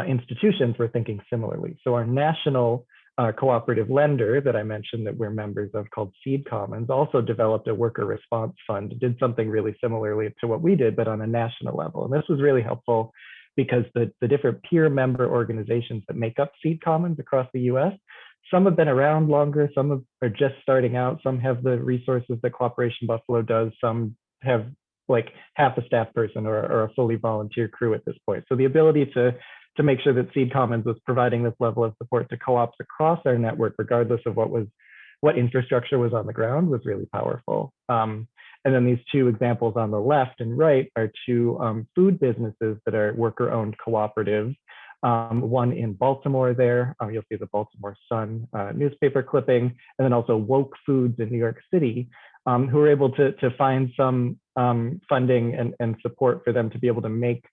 institutions were thinking similarly. So our national cooperative lender that I mentioned that we're members of, called Seed Commons, also developed a worker response fund, did something really similarly to what we did, but on a national level. And this was really helpful because the different peer member organizations that make up Seed Commons across the US, some have been around longer, some are just starting out, some have the resources that Cooperation Buffalo does, some have like half a staff person or a fully volunteer crew at this point. So the ability to make sure that Seed Commons was providing this level of support to co-ops across our network, regardless of what infrastructure was on the ground, was really powerful. And then these two examples on the left and right are two food businesses that are worker-owned cooperatives. One in Baltimore there, you'll see the Baltimore Sun newspaper clipping, and then also Woke Foods in New York City, who were able to find some funding and support for them to be able to make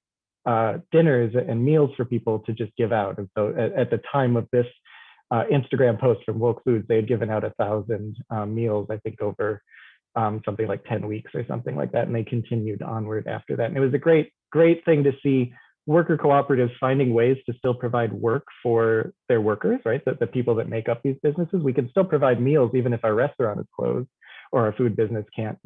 dinners and meals for people to just give out. And so at the time of this Instagram post from Woke Foods, they had given out 1,000 meals, I think over something like 10 weeks or something like that. And they continued onward after that. And it was a great thing to see worker cooperatives finding ways to still provide work for their workers, right? The people that make up these businesses. We can still provide meals even if our restaurant is closed or our food business can't,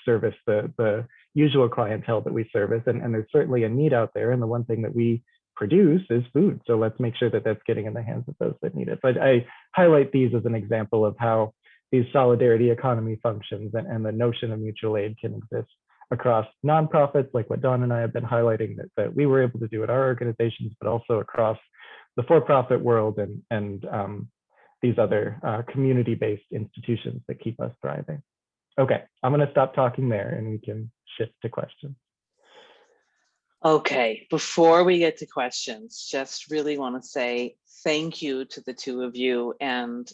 service the usual clientele that we service. And there's certainly a need out there. And the one thing that we produce is food. So let's make sure that that's getting in the hands of those that need it. So I highlight these as an example of how these solidarity economy functions and the notion of mutual aid can exist across nonprofits, like what Dawn and I have been highlighting that we were able to do at our organizations, but also across the for-profit world and these other community-based institutions that keep us thriving. Okay, I'm going to stop talking there and we can shift to questions. Okay, before we get to questions, just really want to say thank you to the two of you, and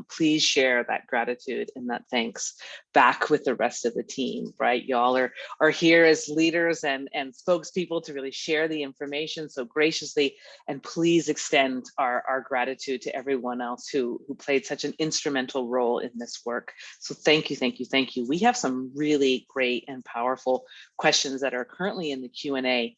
please share that gratitude and that thanks back with the rest of the team, right? Y'all are here as leaders and spokespeople to really share the information so graciously, and please extend our gratitude to everyone else who played such an instrumental role in this work. So thank you, thank you, thank you. We have some really great and powerful questions that are currently in the Q&A.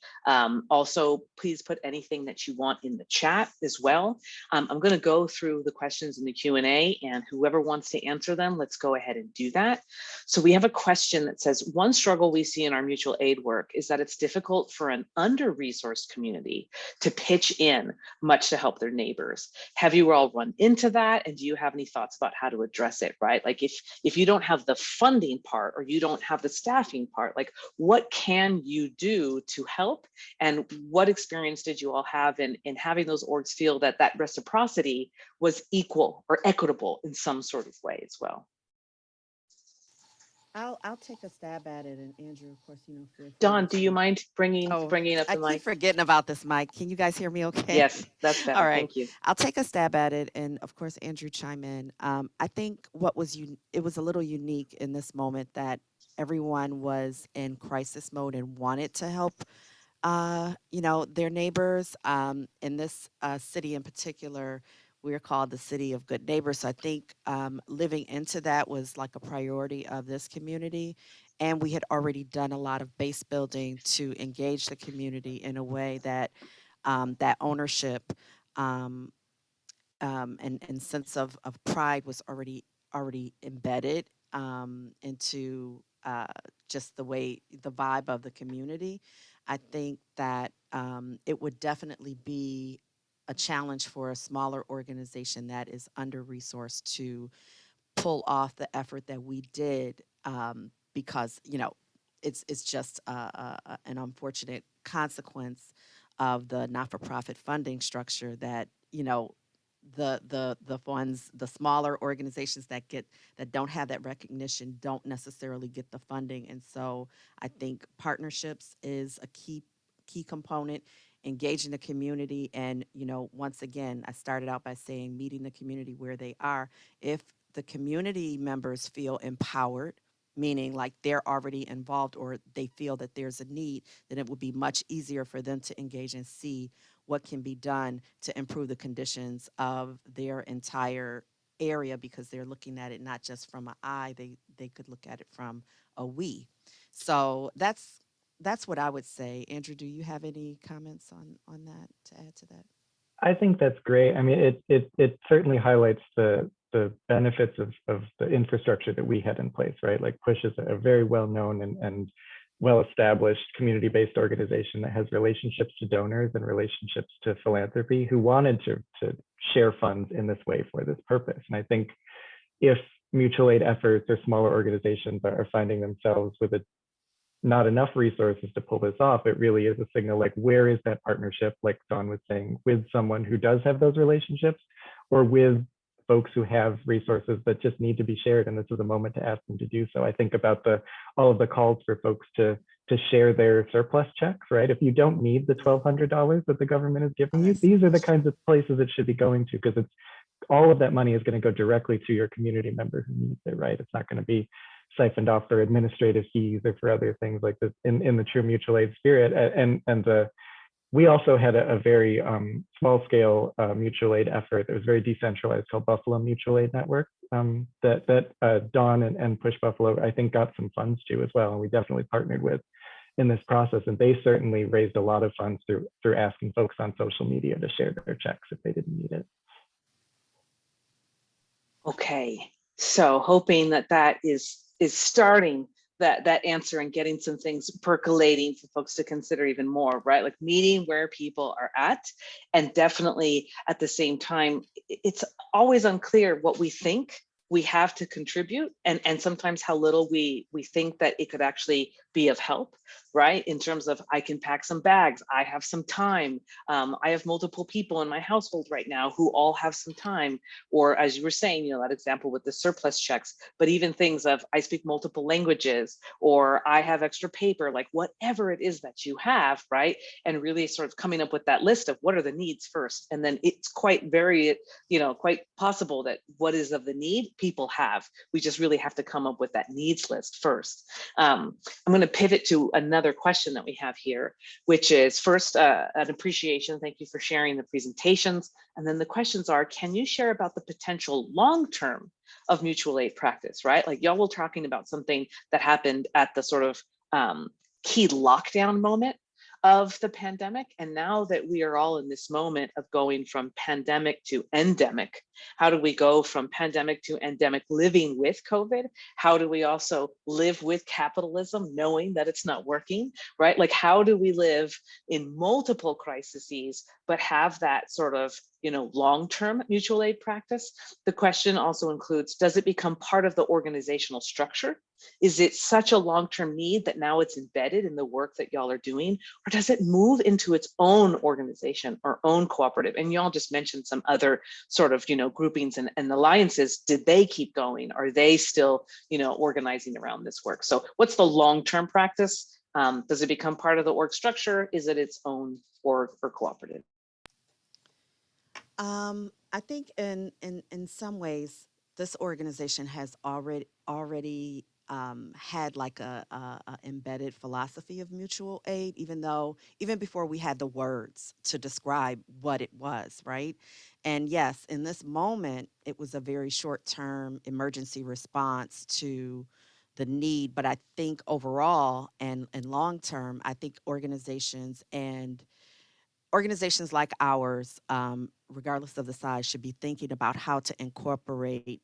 Also, please put anything that you want in the chat as well. I'm going to go through the questions in the Q&A, and whoever wants to answer them, let's go ahead and do that. So we have a question that says, one struggle we see in our mutual aid work is that it's difficult for an under-resourced community to pitch in much to help their neighbors. Have you all run into that? And do you have any thoughts about how to address it, right? Like if you don't have the funding part or you don't have the staffing part, like what can you do to help? And what experience did you all have in having those orgs feel that reciprocity was equal or equitable in some sort of way as well? I'll take a stab at it, and Andrew, of course, feel free Dawn, do you to. mind bringing up I the keep mic? forgetting about this mic. Can you guys hear me okay? Yes, that's All better. right. Thank you. I'll take a stab at it, and of course, Andrew chime in. I think it was a little unique in this moment that everyone was in crisis mode and wanted to help their neighbors. In this city in particular, we're called the City of Good Neighbors. So I think living into that was like a priority of this community. And we had already done a lot of base building to engage the community in a way that that ownership and sense of pride was already embedded into just the vibe of the community. I think that it would definitely be a challenge for a smaller organization that is under resourced to pull off the effort that we did, because it's just an unfortunate consequence of the not-for-profit funding structure that, you know, the funds, the smaller organizations that don't have that recognition don't necessarily get the funding. And so I think partnerships is a key component, engaging the community. And, you know, once again, I started out by saying meeting the community where they are. If the community members feel empowered, meaning like they're already involved or they feel that there's a need, then it will be much easier for them to engage and see what can be done to improve the conditions of their entire area, because they're looking at it not just from an I, they could look at it from a we. So that's what I would say. Andrew, do you have any comments on that to add to that? I think that's great. I mean, it certainly highlights the benefits of the infrastructure that we had in place, right? Like Push is a very well-known and well-established community-based organization that has relationships to donors and relationships to philanthropy who wanted to share funds in this way for this purpose. And I think if mutual aid efforts or smaller organizations are finding themselves with not enough resources to pull this off, it really is a signal like, where is that partnership, like Dawn was saying, with someone who does have those relationships, or with folks who have resources that just need to be shared, and this is a moment to ask them to do so. I think about all of the calls for folks to share their surplus checks, right? If you don't need the $1,200 that the government is giving you, these are the kinds of places it should be going to, because it's all of that money is going to go directly to your community member who needs it, right? It's not going to be siphoned off for administrative fees or for other things like this in the true mutual aid spirit. We also had a very small scale mutual aid effort that was very decentralized called Buffalo Mutual Aid Network that Dawn and Push Buffalo, I think, got some funds to as well. And we definitely partnered with in this process. And they certainly raised a lot of funds through asking folks on social media to share their checks if they didn't need it. Okay, so hoping that is starting that answer and getting some things percolating for folks to consider even more, right? Like meeting where people are at, and definitely at the same time, it's always unclear what we think we have to contribute, and sometimes how little we think that it could actually be of help, right? In terms of, I can pack some bags, I have some time, I have multiple people in my household right now who all have some time, or as you were saying, you know, that example with the surplus checks, but even things of, I speak multiple languages, or I have extra paper, like whatever it is that you have, right? And really sort of coming up with that list of what are the needs first, and then it's quite quite possible that what is of the need people have. We just really have to come up with that needs list first. I'm going to pivot to another question that we have here, which is first an appreciation. Thank you for sharing the presentations. And then the questions are, can you share about the potential long-term of mutual aid practice, right? Like y'all were talking about something that happened at the sort of key lockdown moment of the pandemic. And now that we are all in this moment of going from pandemic to endemic, how do we go from pandemic to endemic living with COVID? How do we also live with capitalism, knowing that it's not working, right? Like, how do we live in multiple crises, but have that sort of, long-term mutual aid practice? The question also includes, does it become part of the organizational structure? Is it such a long-term need that now it's embedded in the work that y'all are doing? Or does it move into its own organization or own cooperative? And y'all just mentioned some other sort of, groupings and alliances. Did they keep going? Are they still, organizing around this work? So what's the long-term practice? Does it become part of the org structure? Is it its own org or cooperative? I think in some ways, this organization has already had like a embedded philosophy of mutual aid, even before we had the words to describe what it was, right? And yes, in this moment, it was a very short-term emergency response to the need. But I think overall and long term, I think organizations like ours, regardless of the size, should be thinking about how to incorporate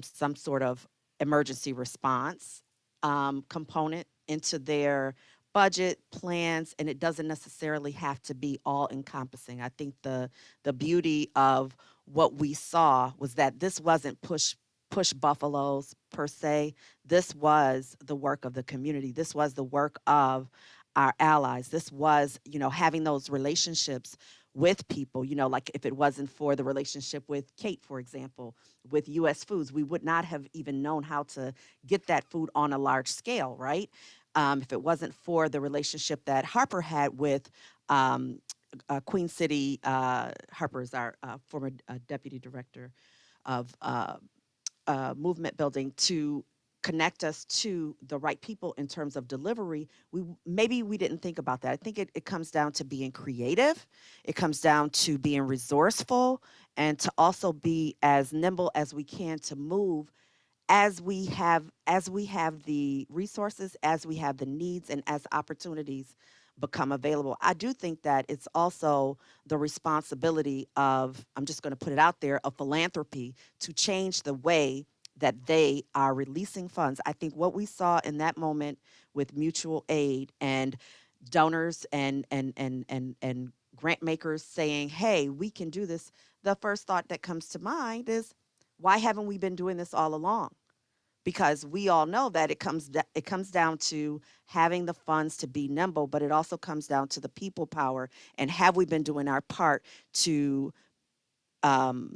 some sort of emergency response component into their budget plans, and it doesn't necessarily have to be all encompassing. I think the beauty of what we saw was that this wasn't push buffaloes per se. This was the work of the community. This was the work of our allies. This was, having those relationships with people, like if it wasn't for the relationship with Kate, for example, with US Foods, we would not have even known how to get that food on a large scale, right? If it wasn't for the relationship that Harper had with Queen City, Harper is our former deputy director of movement building, to connect us to the right people in terms of delivery. Maybe we didn't think about that. I think it comes down to being creative. It comes down to being resourceful, and to also be as nimble as we can to move as we have the resources, as we have the needs, and as opportunities become available. I do think that it's also the responsibility of, I'm just going to put it out there, of philanthropy to change the way that they are releasing funds. I think what we saw in that moment with mutual aid and donors and grant makers saying, "Hey, we can do this." The first thought that comes to mind is, why haven't we been doing this all along? Because we all know that it comes down to having the funds to be nimble, but it also comes down to the people power, and have we been doing our part to um,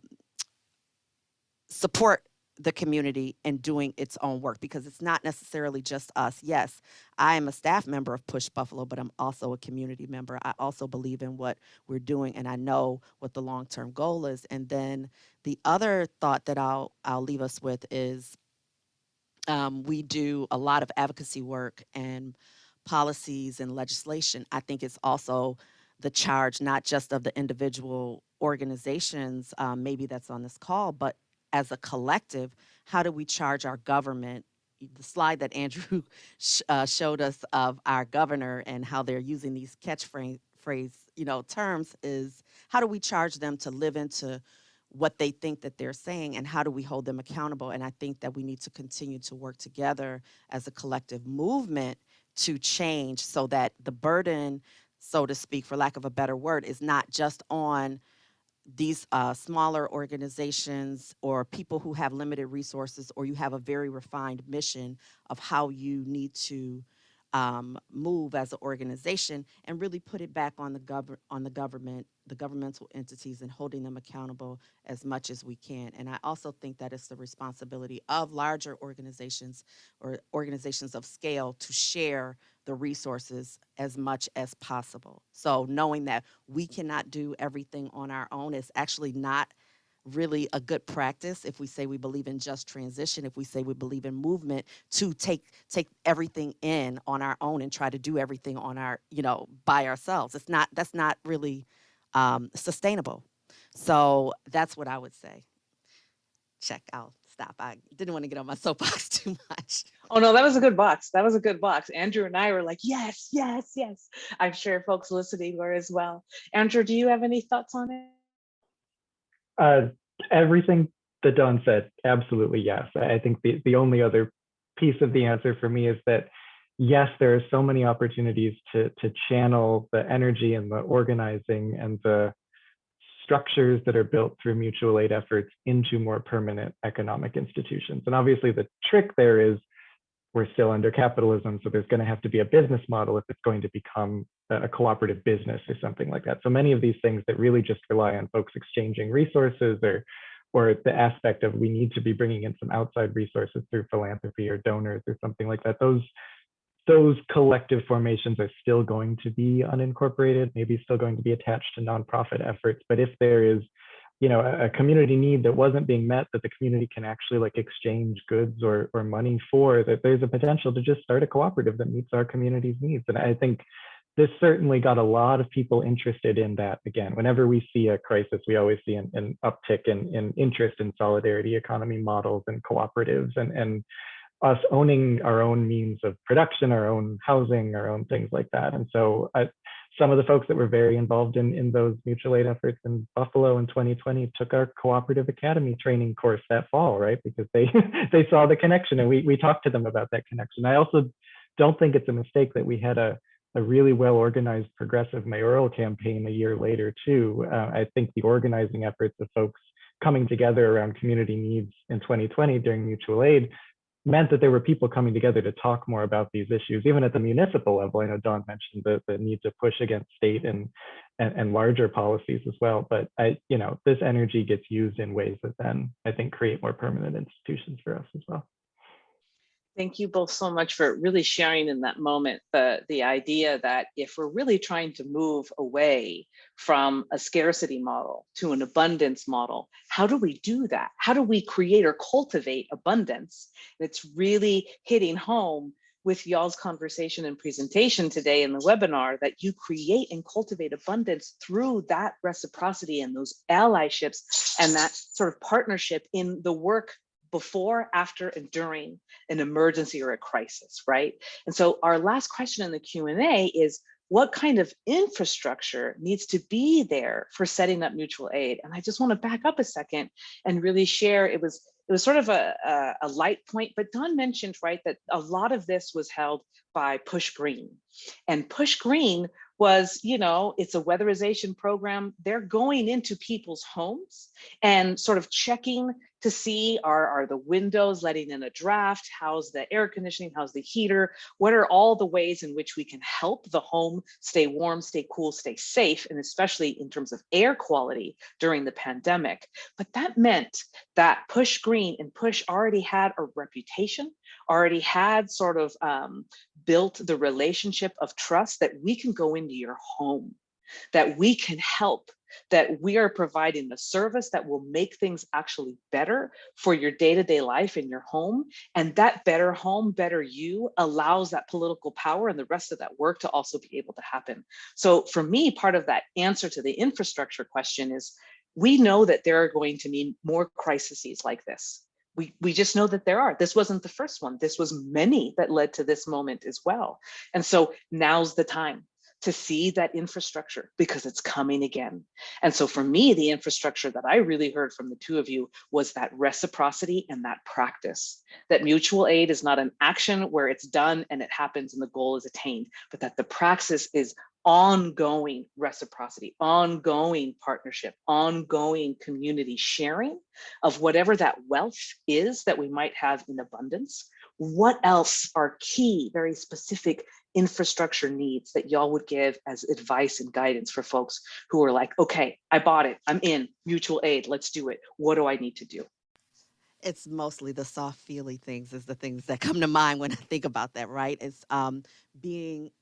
support the community and doing its own work, because it's not necessarily just us. Yes, I am a staff member of Push Buffalo, but I'm also a community member. I also believe in what we're doing, and I know what the long-term goal is. And then the other thought that I'll leave us with is, we do a lot of advocacy work and policies and legislation. I think it's also the charge, not just of the individual organizations, maybe that's on this call, but as a collective, how do we charge our government? The slide that Andrew showed us of our governor and how they're using these catchphrase, terms, is how do we charge them to live into what they think that they're saying, and how do we hold them accountable? And I think that we need to continue to work together as a collective movement to change, so that the burden, so to speak, for lack of a better word, is not just on these smaller organizations or people who have limited resources, or you have a very refined mission of how you need to move as an organization, and really put it back on the government, the governmental entities, and holding them accountable as much as we can. And I also think that it's the responsibility of larger organizations or organizations of scale to share the resources as much as possible. So knowing that we cannot do everything on our own is actually not really a good practice. If we say we believe in just transition, if we say we believe in movement, to take everything in on our own and try to do everything on our, by ourselves, that's not really sustainable. So that's what I would say. Check. I'll stop. I didn't want to get on my soapbox too much. Oh no, that was a good box. That was a good box. Andrew and I were like, yes, yes, yes. I'm sure folks listening were as well. Andrew, do you have any thoughts on it? Everything that Dawn said, absolutely yes. I think the only other piece of the answer for me is that, yes, there are so many opportunities to channel the energy and the organizing and the structures that are built through mutual aid efforts into more permanent economic institutions. And obviously the trick there is, we're still under capitalism, so there's going to have to be a business model if it's going to become a cooperative business or something like that. So many of these things that really just rely on folks exchanging resources, or the aspect of we need to be bringing in some outside resources through philanthropy or donors or something like that, those collective formations are still going to be unincorporated, maybe still going to be attached to nonprofit efforts. But if there is, a community need that wasn't being met, that the community can actually like exchange goods or money for, that there's a potential to just start a cooperative that meets our community's needs. And I think this certainly got a lot of people interested in that. Again, whenever we see a crisis, we always see an uptick in interest in solidarity economy models and cooperatives, and us owning our own means of production, our own housing, our own things like that. And so some of the folks that were very involved in those mutual aid efforts in Buffalo in 2020 took our cooperative academy training course that fall, right? Because they they saw the connection, and we talked to them about that connection. I also don't think it's a mistake that we had a really well organized progressive mayoral campaign a year later too. I think the organizing efforts of folks coming together around community needs in 2020 during mutual aid meant that there were people coming together to talk more about these issues, even at the municipal level. I know Dawn mentioned the need to push against state and larger policies as well. But this energy gets used in ways that then I think create more permanent institutions for us as well. Thank you both so much for really sharing in that moment the idea that if we're really trying to move away from a scarcity model to an abundance model, how do we do that? How do we create or cultivate abundance? And it's really hitting home with y'all's conversation and presentation today in the webinar that you create and cultivate abundance through that reciprocity and those allyships and that sort of partnership in the work before, after, and during an emergency or a crisis, right? And so our last question in the Q&A is, what kind of infrastructure needs to be there for setting up mutual aid? And I just want to back up a second and really share, it was sort of a light point, but Dawn mentioned, right, that a lot of this was held by Push Green. And Push Green was, it's a weatherization program. They're going into people's homes and sort of checking to see, are the windows letting in a draft? How's the air conditioning? How's the heater? What are all the ways in which we can help the home stay warm, stay cool, stay safe, and especially in terms of air quality during the pandemic? But that meant that Push Green and Push already had a reputation, already had sort of built the relationship of trust that we can go into your home, that we can help, that we are providing the service that will make things actually better for your day-to-day life in your home. And that better home, better you allows that political power and the rest of that work to also be able to happen. So for me, part of that answer to the infrastructure question is, we know that there are going to be more crises like this. We just know that there are. This wasn't the first one. This was many that led to this moment as well. And so now's the time to see that infrastructure, because it's coming again. And so for me, the infrastructure that I really heard from the two of you was that reciprocity and that practice, that mutual aid is not an action where it's done and it happens and the goal is attained, but that the praxis is ongoing reciprocity, ongoing partnership, ongoing community sharing of whatever that wealth is that we might have in abundance. What else are key, very specific infrastructure needs that y'all would give as advice and guidance for folks who are like, okay, I bought it, I'm in, mutual aid, let's do it. What do I need to do? It's mostly the soft feely things is the things that come to mind when I think about that, right? It's being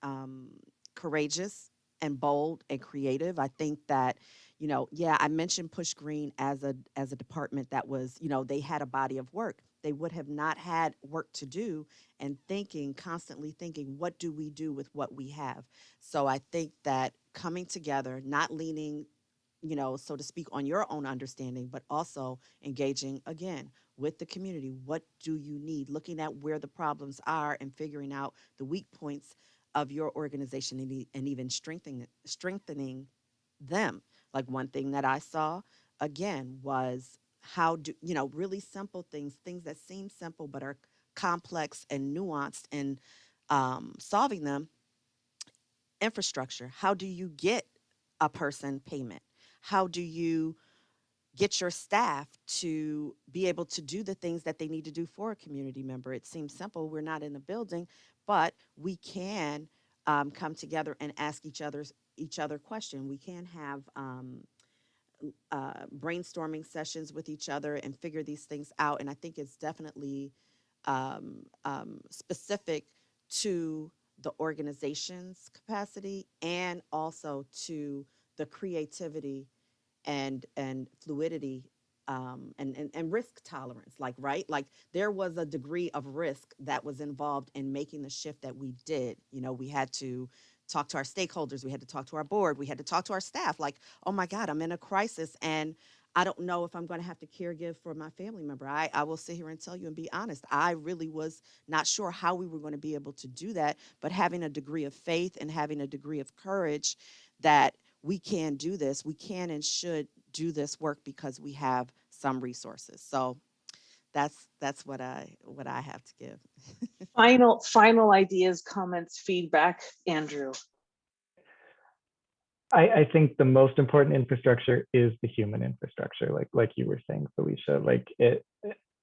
courageous and bold and creative. I think that, I mentioned Push Green as a department that was, they had a body of work. They would have not had work to do, and constantly thinking, what do we do with what we have? So I think that coming together, not leaning, so to speak, on your own understanding, but also engaging again with the community. What do you need? Looking at where the problems are and figuring out the weak points of your organization, and even strengthening them. Like, one thing that I saw again was how do, really simple things that seem simple but are complex and nuanced, and solving them. Infrastructure. How do you get a person payment? How do you get your staff to be able to do the things that they need to do for a community member? It seems simple. We're not in the building, but we can come together and ask each other questions. We can have brainstorming sessions with each other and figure these things out. And I think it's definitely specific to the organization's capacity, and also to the creativity and fluidity, and risk tolerance. Like, right, like, there was a degree of risk that was involved in making the shift that we did. We had to talk to our stakeholders, we had to talk to our board, we had to talk to our staff, like, oh my God, I'm in a crisis and I don't know if I'm going to have to caregive for my family member. I will sit here and tell you and be honest, I really was not sure how we were going to be able to do that, but having a degree of faith and having a degree of courage that we can do this, we can and should do this work because we have some resources. So that's what I have to give. Final ideas, comments, feedback, Andrew. I think the most important infrastructure is the human infrastructure, like you were saying, Felicia. Like,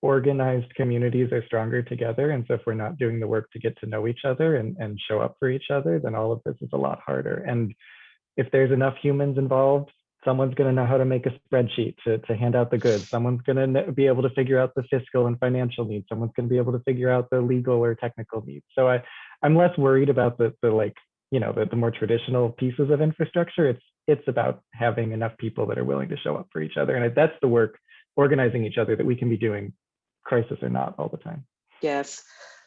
organized communities are stronger together. And so if we're not doing the work to get to know each other and show up for each other, then all of this is a lot harder. And if there's enough humans involved, someone's going to know how to make a spreadsheet to hand out the goods. Someone's going to be able to figure out the fiscal and financial needs. Someone's going to be able to figure out the legal or technical needs. So I'm less worried about the like, you know, the more traditional pieces of infrastructure. It's about having enough people that are willing to show up for each other. And that's the work, organizing each other, that we can be doing, crisis or not, all the time. Yes.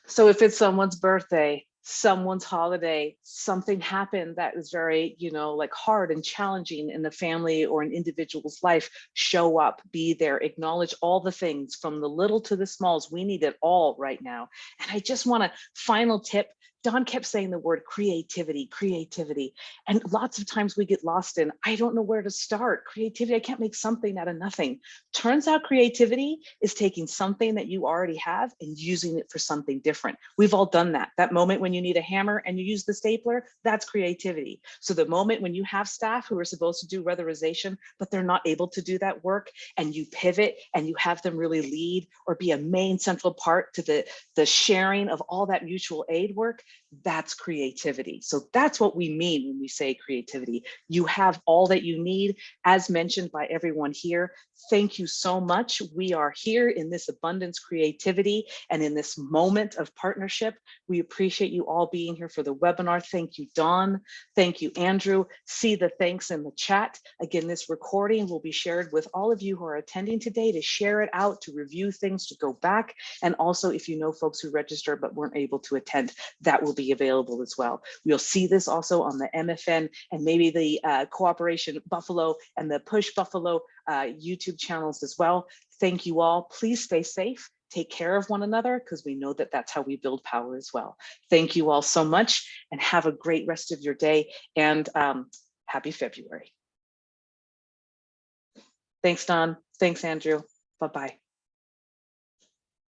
So if it's someone's birthday, someone's holiday, something happened that is very, you know, like hard and challenging in the family or an individual's life, show up, be there, acknowledge all the things from the little to the smalls. We need it all right now. And I just want a final tip. Don kept saying the word creativity, creativity. And lots of times we get lost in, I don't know where to start. Creativity, I can't make something out of nothing. Turns out creativity is taking something that you already have and using it for something different. We've all done that. That moment when you need a hammer and you use the stapler, that's creativity. So the moment when you have staff who are supposed to do weatherization, but they're not able to do that work, and you pivot and you have them really lead or be a main central part to the sharing of all that mutual aid work, that's creativity. So that's what we mean when we say creativity. You have all that you need, as mentioned by everyone here. Thank you so much. We are here in this abundance creativity and in this moment of partnership. We appreciate you all being here for the webinar. Thank you, Dawn. Thank you, Andrew. See the thanks in the chat. Again, this recording will be shared with all of you who are attending today to share it out, to review things, to go back. And also, if you know folks who registered but weren't able to attend, that will be available as well. We'll see this also on the MFN and maybe the Cooperation Buffalo and the Push Buffalo YouTube channels as well. Thank you all. Please stay safe. Take care of one another, because we know that that's how we build power as well. Thank you all so much, and have a great rest of your day, and happy February. Thanks, Don. Thanks, Andrew. Bye-bye.